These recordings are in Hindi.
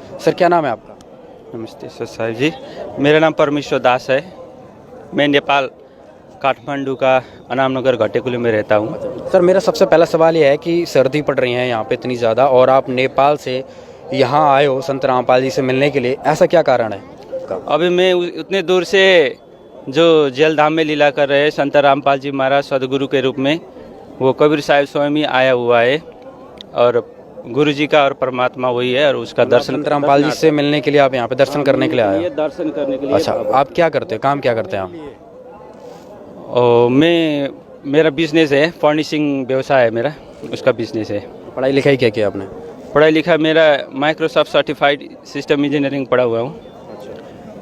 सर क्या नाम है आपका? नमस्ते सर साहिब जी, मेरा नाम परमेश्वर दास है। मैं नेपाल काठमांडू का अनाम नगर घट्टेकुली में रहता हूँ। सर मेरा सबसे पहला सवाल ये है कि सर्दी पड़ रही है यहाँ पे इतनी ज़्यादा और आप नेपाल से यहाँ आए हो संत रामपाल जी से मिलने के लिए, ऐसा क्या कारण है? अभी मैं उतने दूर से जो जेल धाम में लीला कर रहे हैं संत रामपाल जी महाराज सदगुरु के रूप में, वो कबीर साहिब स्वयं ही आया हुआ है और गुरु जी का और परमात्मा वही है और उसका दर्शन संत रामपाल जी से मिलने के लिए आप यहाँ पे दर्शन करने के लिए आए ये हो? दर्शन करने के लिए। अच्छा, आप क्या करते हो, काम क्या करते हैं आप? और मेरा बिजनेस है, फर्निशिंग व्यवसाय है मेरा, उसका बिजनेस है। पढ़ाई लिखाई क्या किया आपने? पढ़ाई लिखा मेरा माइक्रोसॉफ्ट सर्टिफाइड सिस्टम इंजीनियरिंग पढ़ा हुआ हूँ।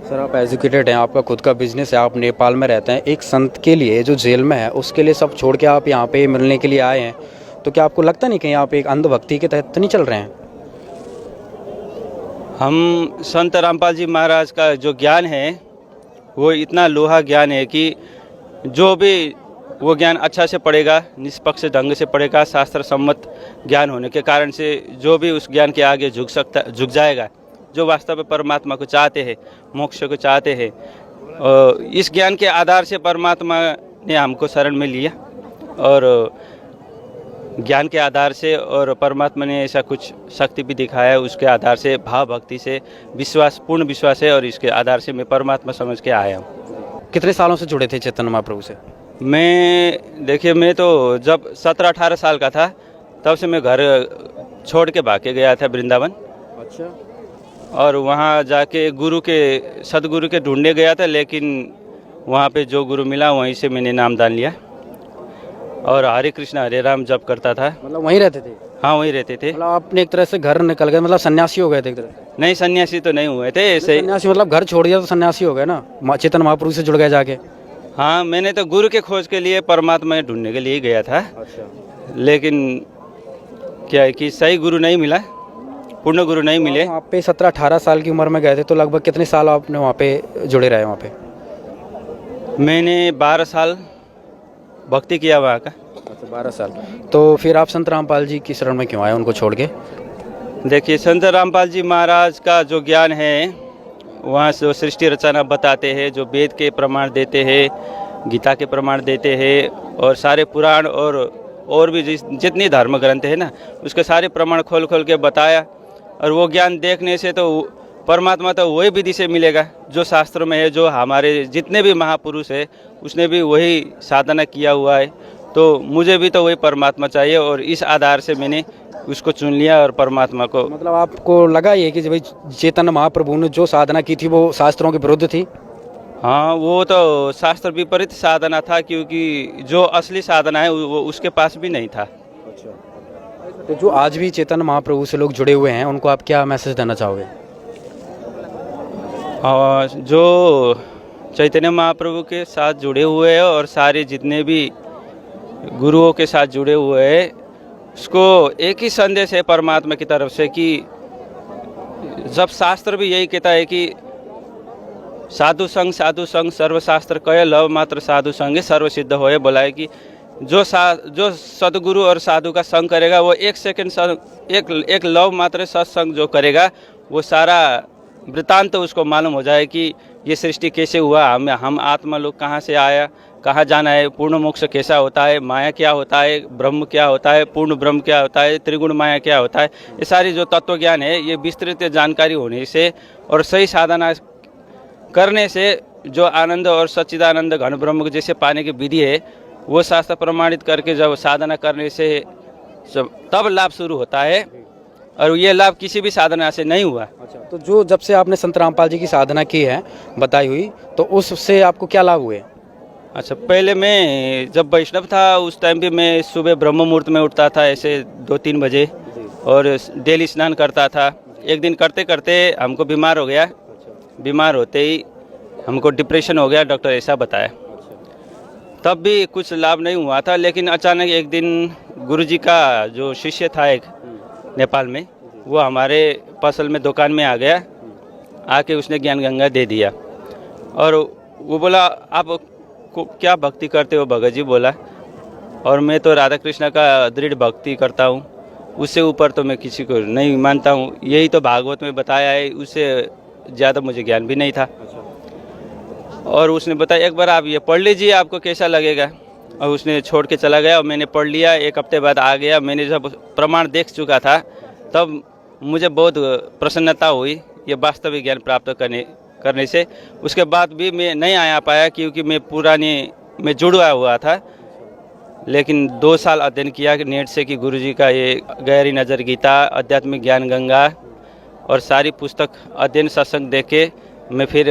सर आप एजुकेटेड हैं, आपका खुद का बिजनेस है, आप नेपाल में रहते हैं, एक संत के लिए जो जेल में है उसके लिए सब छोड़ के आप यहाँ पे मिलने के लिए आए हैं, तो क्या आपको लगता नहीं कहीं आप एक अंधभक्ति के तहत तो नहीं चल रहे हैं? हम संत रामपाल जी महाराज का जो ज्ञान है वो इतना लोहा ज्ञान है कि जो भी वो ज्ञान अच्छा से पढ़ेगा, निष्पक्ष ढंग से पढ़ेगा, शास्त्र सम्मत ज्ञान होने के कारण से जो भी उस ज्ञान के आगे झुक जाएगा, जो वास्तव में परमात्मा को चाहते हैं, मोक्ष को चाहते हैं, इस ज्ञान के आधार से परमात्मा ने हमको शरण में लिया और ज्ञान के आधार से, और परमात्मा ने ऐसा कुछ शक्ति भी दिखाया, उसके आधार से भाव भक्ति से विश्वास, पूर्ण विश्वास है और इसके आधार से मैं परमात्मा समझ के आया हूँ। कितने सालों से जुड़े थे चैतन्य महाप्रभु से? मैं तो जब 17-18 साल का था तब से मैं घर छोड़ के भाग के गया था वृंदावन। अच्छा। और वहाँ जाके सदगुरु के ढूंढने गया था, लेकिन वहाँ पे जो गुरु मिला वहीं से मैंने नामदान लिया और हरे कृष्ण हरे राम जप करता था। मतलब वहीं रहते थे? हाँ, वहीं रहते थे। मतलब आपने एक तरह से घर निकल गए, मतलब सन्यासी हो गए थे एक तरह से? नहीं, सन्यासी तो नहीं हुए थे ऐसे। सन्यासी मतलब घर छोड़ दिया तो सन्यासी हो गए ना, चेतन महाप्रभु से जुड़ गए जाके? हाँ, मैंने तो गुरु के खोज के लिए, परमात्मा ढूंढने के लिए गया था। अच्छा। लेकिन क्या है कि सही गुरु नहीं मिला, पूर्ण गुरु नहीं मिले। आप पे 17-18 साल की उम्र में गए थे, तो लगभग कितने साल आपने वहाँ पे जुड़े रहे वहाँ पे? मैंने 12 साल भक्ति किया वहाँ का। अच्छा, 12 साल। तो फिर आप संत रामपाल जी की शरण में क्यों आए उनको छोड़ के? देखिए, संत रामपाल जी महाराज का जो ज्ञान है, वहाँ से सृष्टि रचना बताते हैं, जो वेद के प्रमाण देते हैं, गीता के प्रमाण देते हैं और सारे पुराण और भी जितनी धर्म ग्रंथ है ना, उसके सारे प्रमाण खोल के बताया। और वो ज्ञान देखने से तो परमात्मा तो वही विधि से मिलेगा जो शास्त्रों में है, जो हमारे जितने भी महापुरुष है उसने भी वही साधना किया हुआ है। तो मुझे भी तो वही परमात्मा चाहिए और इस आधार से मैंने उसको चुन लिया और परमात्मा को। मतलब आपको लगा ये कि भाई चैतन्य महाप्रभु ने जो साधना की थी वो शास्त्रों के विरुद्ध थी? हाँ, वो तो शास्त्र विपरीत साधना था, क्योंकि जो असली साधना है वो उसके पास भी नहीं था। अच्छा। तो जो आज भी चैतन्य महाप्रभु से लोग जुड़े हुए हैं उनको आप क्या मैसेज देना चाहोगे? जो चैतन्य महाप्रभु के साथ जुड़े हुए हैं और सारे जितने भी गुरुओं के साथ जुड़े हुए हैं, उसको एक ही संदेश है परमात्मा की तरफ से कि जब शास्त्र भी यही कहता है कि साधु संग सर्वशास्त्र कय लव मात्र साधु संग सर्व सिद्ध होए, बोला है कि जो सदगुरु और साधु का संग करेगा वो एक सेकंड एक लव मात्र सत्संग जो करेगा, वो सारा वृतांत तो उसको मालूम हो जाए कि ये सृष्टि कैसे हुआ, हम आत्मा लोग कहाँ से आया, कहाँ जाना है, पूर्ण मोक्ष कैसा होता है, माया क्या होता है, ब्रह्म क्या होता है, पूर्ण ब्रह्म क्या होता है, त्रिगुण माया क्या होता है। ये सारी जो तत्व ज्ञान है, ये विस्तृत जानकारी होने से और सही साधना करने से जो आनंद और सच्चिदानंद घन ब्रह्म जैसे पाने की विधि है, वो शास्त्र प्रमाणित करके जब साधना करने से तब लाभ शुरू होता है और ये लाभ किसी भी साधना से नहीं हुआ। अच्छा, तो जो जब से आपने संत रामपाल जी की साधना की है बताई हुई, तो उससे आपको क्या लाभ हुए? अच्छा, पहले मैं जब वैष्णव था उस टाइम भी मैं सुबह ब्रह्म मुहूर्त में उठता था, ऐसे 2-3 बजे, और डेली स्नान करता था। एक दिन करते करते हमको बीमार हो गया। बीमार होते ही हमको डिप्रेशन हो गया, डॉक्टर ऐसा बताया। तब भी कुछ लाभ नहीं हुआ था, लेकिन अचानक एक दिन गुरुजी का जो शिष्य था एक नेपाल में, वो हमारे फसल में दुकान में आ गया, आके उसने ज्ञान गंगा दे दिया और वो बोला, आप क्या भक्ति करते हो भगत जी? बोला, और मैं तो राधा कृष्ण का दृढ़ भक्ति करता हूँ उससे ऊपर तो मैं किसी को नहीं मानता हूँ। यही तो भागवत में बताया है, उससे ज़्यादा मुझे ज्ञान भी नहीं था। और उसने बताया एक बार आप ये पढ़ लीजिए, आपको कैसा लगेगा। और उसने छोड़ के चला गया और मैंने पढ़ लिया। एक हफ्ते बाद आ गया, मैंने जब प्रमाण देख चुका था तब मुझे बहुत प्रसन्नता हुई ये वास्तविक ज्ञान प्राप्त करने से। उसके बाद भी मैं नहीं आ पाया क्योंकि मैं पुरानी में जुड़ा हुआ था। लेकिन 2 साल अध्ययन किया नेट से कि गुरुजी का ये गहरी नज़र गीता, आध्यात्मिक ज्ञान गंगा और सारी पुस्तक अध्ययन सत्संग देख के मैं फिर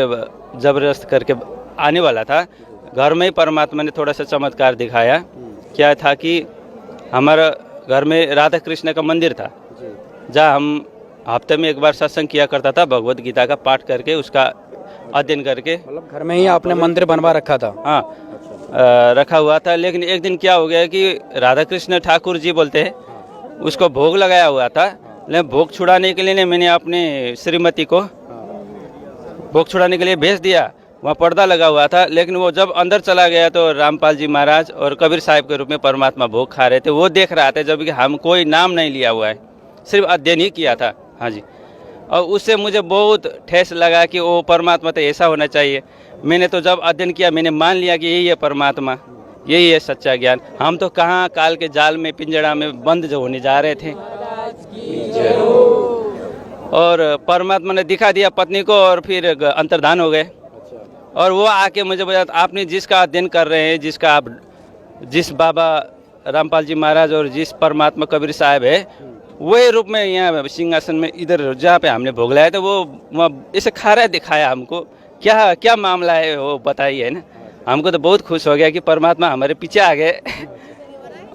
ज़बरदस्त करके आने वाला था। घर में ही परमात्मा ने थोड़ा सा चमत्कार दिखाया। क्या था कि हमारा घर में राधा कृष्ण का मंदिर था, जहाँ हम हफ्ते में एक बार सत्संग किया करता था, भगवत गीता का पाठ करके उसका अध्ययन करके। मतलब घर में ही आपने मंदिर बनवा रखा था? हाँ, रखा हुआ था। लेकिन एक दिन क्या हो गया कि राधा कृष्ण ठाकुर जी बोलते हैं, उसको भोग लगाया हुआ था। लेकिन भोग छुड़ाने के लिए मैंने अपने श्रीमती को भोग छुड़ाने के लिए भेज दिया। वहाँ पर्दा लगा हुआ था, लेकिन वो जब अंदर चला गया तो रामपाल जी महाराज और कबीर साहिब के रूप में परमात्मा भोग खा रहे थे। वो देख रहा था, जबकि हम कोई नाम नहीं लिया हुआ है, सिर्फ अध्ययन ही किया था। हाँ जी। और उससे मुझे बहुत ठेस लगा कि वो परमात्मा तो ऐसा होना चाहिए। मैंने तो जब अध्ययन किया मैंने मान लिया कि यही है परमात्मा, यही है सच्चा ज्ञान। हम तो कहाँ काल के जाल में, पिंजड़ा में बंद जो होने जा रहे थे। और परमात्मा ने दिखा दिया पत्नी को और फिर अंतर्धान हो गए। और वो आके मुझे बताया, आपने जिसका अध्ययन कर रहे हैं, जिस बाबा रामपाल जी महाराज और जिस परमात्मा कबीर साहब है, वही रूप में यहाँ सिंहासन में इधर जहाँ पे हमने भोग लाया था, वो वहाँ ऐसे खा रहा दिखाया हमको। क्या क्या मामला है वो बताइए, है ना। हमको तो बहुत खुश हो गया कि परमात्मा हमारे पीछे आ गए।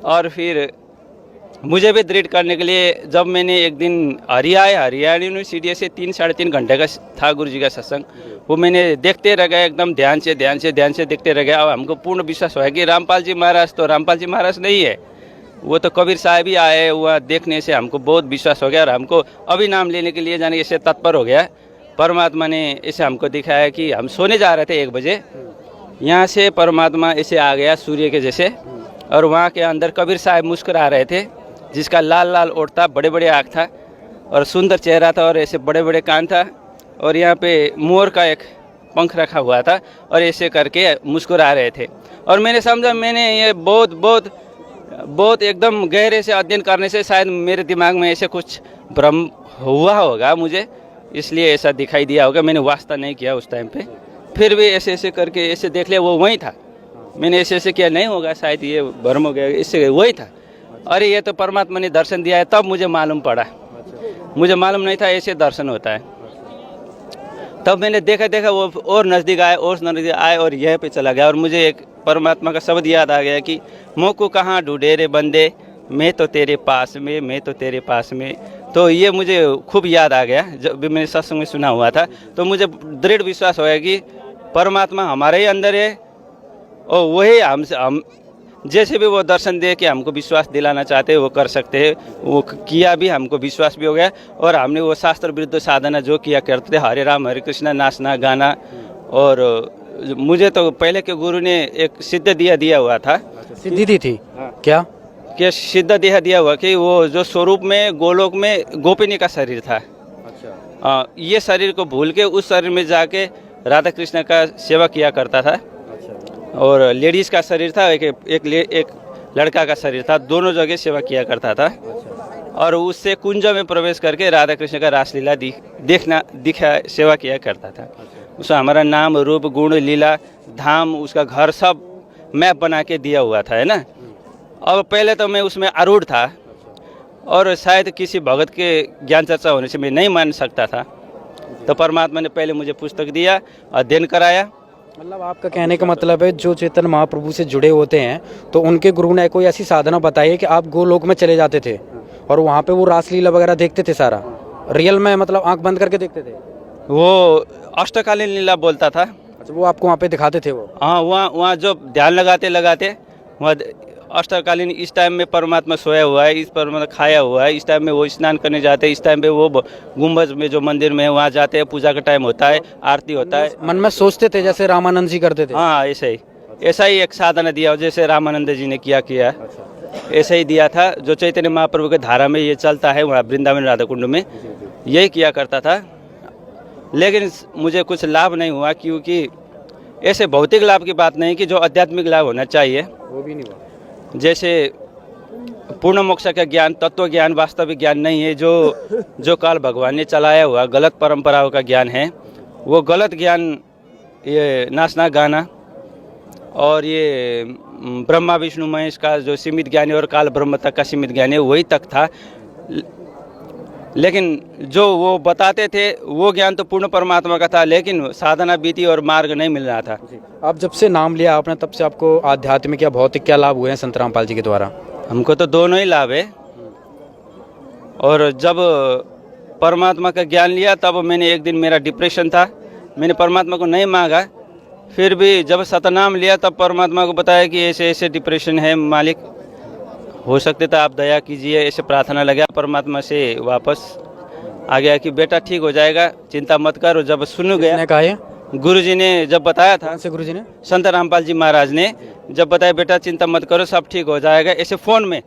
और फिर मुझे भी दृढ़ करने के लिए जब मैंने एक दिन हरियाणा यूनिवर्सिटी से 3-3.5 घंटे का था गुरु जी का सत्संग, वो मैंने देखते रह गया, एकदम ध्यान से देखते रह गया। और हमको पूर्ण विश्वास हुआ कि रामपाल जी महाराज तो रामपाल जी महाराज नहीं है, वो तो कबीर साहब ही आए। हुआ देखने से हमको बहुत विश्वास हो गया और हमको अभी नाम लेने के लिए जाने से तत्पर हो गया। परमात्मा ने इसे हमको दिखाया कि हम सोने जा रहे थे 1 बजे, यहाँ से परमात्मा ऐसे आ गया सूर्य के जैसे, और वहाँ के अंदर कबीर साहब मुस्कुरा रहे थे, जिसका लाल लाल ओठ था, बड़े बड़े आँख था और सुंदर चेहरा था और ऐसे बड़े बड़े कान था। और यहाँ पे मोर का एक पंख रखा हुआ था और ऐसे करके मुस्कुरा रहे थे। और मैंने समझा, मैंने ये बहुत एकदम गहरे से अध्ययन करने से शायद मेरे दिमाग में ऐसे कुछ भ्रम हुआ होगा मुझे, इसलिए ऐसा दिखाई दिया होगा। मैंने वास्ता नहीं किया उस टाइम पे। फिर भी ऐसे करके ऐसे देख लिया, वो वही था। मैंने ऐसे किया, नहीं होगा शायद ये भ्रम हो गया, इससे वही था। अरे ये तो परमात्मा ने दर्शन दिया है, तब मुझे मालूम पड़ा। मुझे मालूम नहीं था ऐसे दर्शन होता है। तब मैंने देखा वो और नज़दीक आए और यह पे चला गया। और मुझे एक परमात्मा का शब्द याद आ गया कि मोको कहाँ ढूंढे रे बंदे, मैं तो तेरे पास में। तो ये मुझे खूब याद आ गया, जब भी मैंने सत्संग में सुना हुआ था। तो मुझे दृढ़ विश्वास होया कि परमात्मा हमारे ही अंदर है और वही हम जैसे भी वो दर्शन दे के हमको विश्वास दिलाना चाहते हैं वो कर सकते हैं। वो किया भी, हमको विश्वास भी हो गया। और हमने वो शास्त्र विरुद्ध साधना जो किया करते थे, हरे राम हरे कृष्णा, नाचना गाना। और मुझे तो पहले के गुरु ने एक सिद्ध दिया हुआ था। सिद्धि दी थी? क्या सिद्ध दिया हुआ कि वो जो स्वरूप में गोलोक में गोपिनी का शरीर था। अच्छा। ये शरीर को भूल के उस शरीर में जाके राधा कृष्ण का सेवा किया करता था। और लेडीज़ का शरीर था, एक लड़का का शरीर था, दोनों जगह सेवा किया करता था। और उससे कुंज में प्रवेश करके राधा कृष्ण का रासलीला सेवा किया करता था। उसका हमारा नाम, रूप, गुण, लीला, धाम, उसका घर सब मैप बना के दिया हुआ था, है ना। और पहले तो मैं उसमें आरूढ़ था और शायद किसी भगत के ज्ञान चर्चा होने से मैं नहीं मान सकता था। तो परमात्मा ने पहले मुझे पुस्तक दिया, अध्ययन कराया। मतलब आपका कहने का मतलब है, जो चैतन्य महाप्रभु से जुड़े होते हैं तो उनके गुरु ने कोई ऐसी साधना बताई है कि आप गोलोक में चले जाते थे और वहाँ पे वो रासलीला वगैरह देखते थे सारा रियल में, मतलब आंख बंद करके देखते थे? वो अष्टकालीन लीला बोलता था। अच्छा, वो आपको वहाँ पे दिखाते थे वो? हाँ, वहाँ जो ध्यान लगाते वहाँ अष्टकालीन, इस टाइम में परमात्मा सोया हुआ है, इस परमात्मा खाया हुआ है, इस टाइम में वो स्नान करने जाते हैं, इस टाइम पे वो गुम्बज में जो मंदिर में है वहाँ जाते हैं, पूजा का टाइम होता है, आरती होता है। मन में सोचते थे जैसे रामानंद जी करते थे? हाँ, ऐसा ही एक साधना दिया जैसे रामानंद जी ने किया। ऐसे ही दिया था जो चैतन्य महाप्रभु के धारा में ये चलता है वहाँ वृंदावन राधा कुंड में, यही किया करता था। लेकिन मुझे कुछ लाभ नहीं हुआ, क्योंकि ऐसे भौतिक लाभ की बात नहीं कि जो आध्यात्मिक लाभ होना चाहिए, वो भी नहीं हुआ। जैसे पूर्ण मोक्ष का ज्ञान, तत्व ज्ञान, वास्तविक ज्ञान नहीं है। जो काल भगवान ने चलाया हुआ गलत परंपराओं का ज्ञान है, वो गलत ज्ञान, ये नाचना गाना और ये ब्रह्मा विष्णु महेश का जो सीमित ज्ञान है और काल ब्रह्म तक का सीमित ज्ञान है, वही तक था। लेकिन जो वो बताते थे वो ज्ञान तो पूर्ण परमात्मा का था, लेकिन साधना विधि और मार्ग नहीं मिल रहा था। आप जब से नाम लिया आपने, तब से आपको आध्यात्मिक या भौतिक क्या लाभ हुए हैं संत रामपाल जी के द्वारा? हमको तो दोनों ही लाभ है। और जब परमात्मा का ज्ञान लिया तब मैंने, एक दिन मेरा डिप्रेशन था, मैंने परमात्मा को नहीं मांगा, फिर भी जब सतनाम लिया तब परमात्मा को बताया कि ऐसे ऐसे डिप्रेशन है मालिक, हो सकते तो आप दया कीजिए, ऐसे प्रार्थना लगा। परमात्मा से वापस आ गया कि बेटा ठीक हो जाएगा, चिंता मत कर। और जब सुन गया, किसने कहा ये? गुरु जी ने जब बताया था, कौन से गुरु जी ने? संत रामपाल जी महाराज ने जब बताया बेटा चिंता मत करो, सब ठीक हो जाएगा, ऐसे फ़ोन में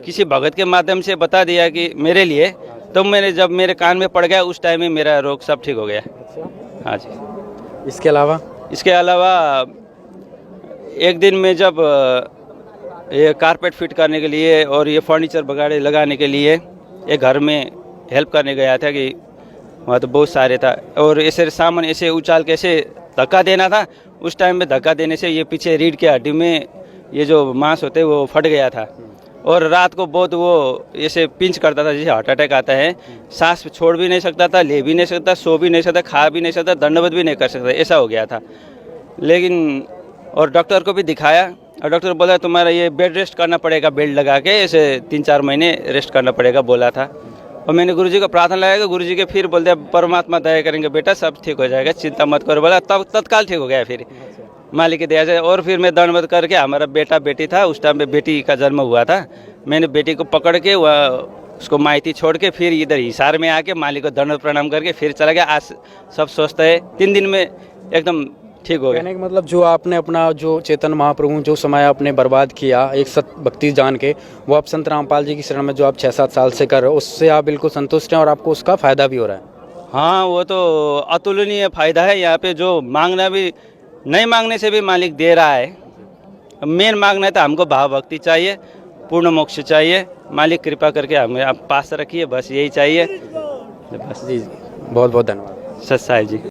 किसी भगत के माध्यम से बता दिया कि मेरे लिए, तो मैंने जब मेरे कान में पड़ गया उस टाइम में मेरा रोग सब ठीक हो गया। हाँ जी। इसके अलावा एक दिन में जब ये कारपेट फिट करने के लिए और ये फर्नीचर बगाड़े लगाने के लिए एक घर में हेल्प करने गया था, कि वहाँ तो बहुत सारे था और ऐसे सामान ऐसे उछाल के ऐसे धक्का देना था। उस टाइम में धक्का देने से ये पीछे रीढ़ के हड्डी में ये जो मांस होते वो फट गया था और रात को बहुत वो ऐसे पिंच करता था, जैसे हार्ट अटैक आता है। सांस छोड़ भी नहीं सकता था, ले भी नहीं सकता, सो भी नहीं सकता, खा भी नहीं सकता, दंडवत भी नहीं कर सकता, ऐसा हो गया था। लेकिन और डॉक्टर को भी दिखाया और डॉक्टर बोला तुम्हारा ये बेड रेस्ट करना पड़ेगा, बेल्ट लगा के ऐसे 3-4 महीने रेस्ट करना पड़ेगा बोला था। और मैंने गुरुजी को प्रार्थना लगाया, गुरुजी के फिर बोलते परमात्मा दया करेंगे बेटा, सब ठीक हो जाएगा, चिंता मत करो बोला, तब तत्काल ठीक हो गया फिर मालिक की दया से। और फिर मैं दंडवत करके, हमारा बेटा बेटी था उस टाइम पे, बेटी का जन्म हुआ था, मैंने बेटी को पकड़ के उसको माइती छोड़ के फिर इधर हिसार में आके मालिक को दंडवत प्रणाम करके फिर चला गया। आज सब स्वस्थ है, 3 दिन में एकदम ठीक हो गया। कहने का मतलब जो आपने अपना जो चेतन महाप्रभु जो समय आपने बर्बाद किया एक सत भक्ति जान के, वो आप संत रामपाल जी की शरण में जो आप 6-7 साल से कर रहे हो, उससे आप बिल्कुल संतुष्ट हैं और आपको उसका फायदा भी हो रहा है? हाँ, वो तो अतुलनीय फायदा है। यहाँ पे जो मांगना भी, नहीं मांगने से भी मालिक दे रहा है। मेन मांगना है तो हमको भाव भक्ति चाहिए, पूर्ण मोक्ष चाहिए, मालिक कृपा करके हमें आप पास रखिए, बस यही चाहिए बस। जी बहुत बहुत धन्यवाद। सत साई जी।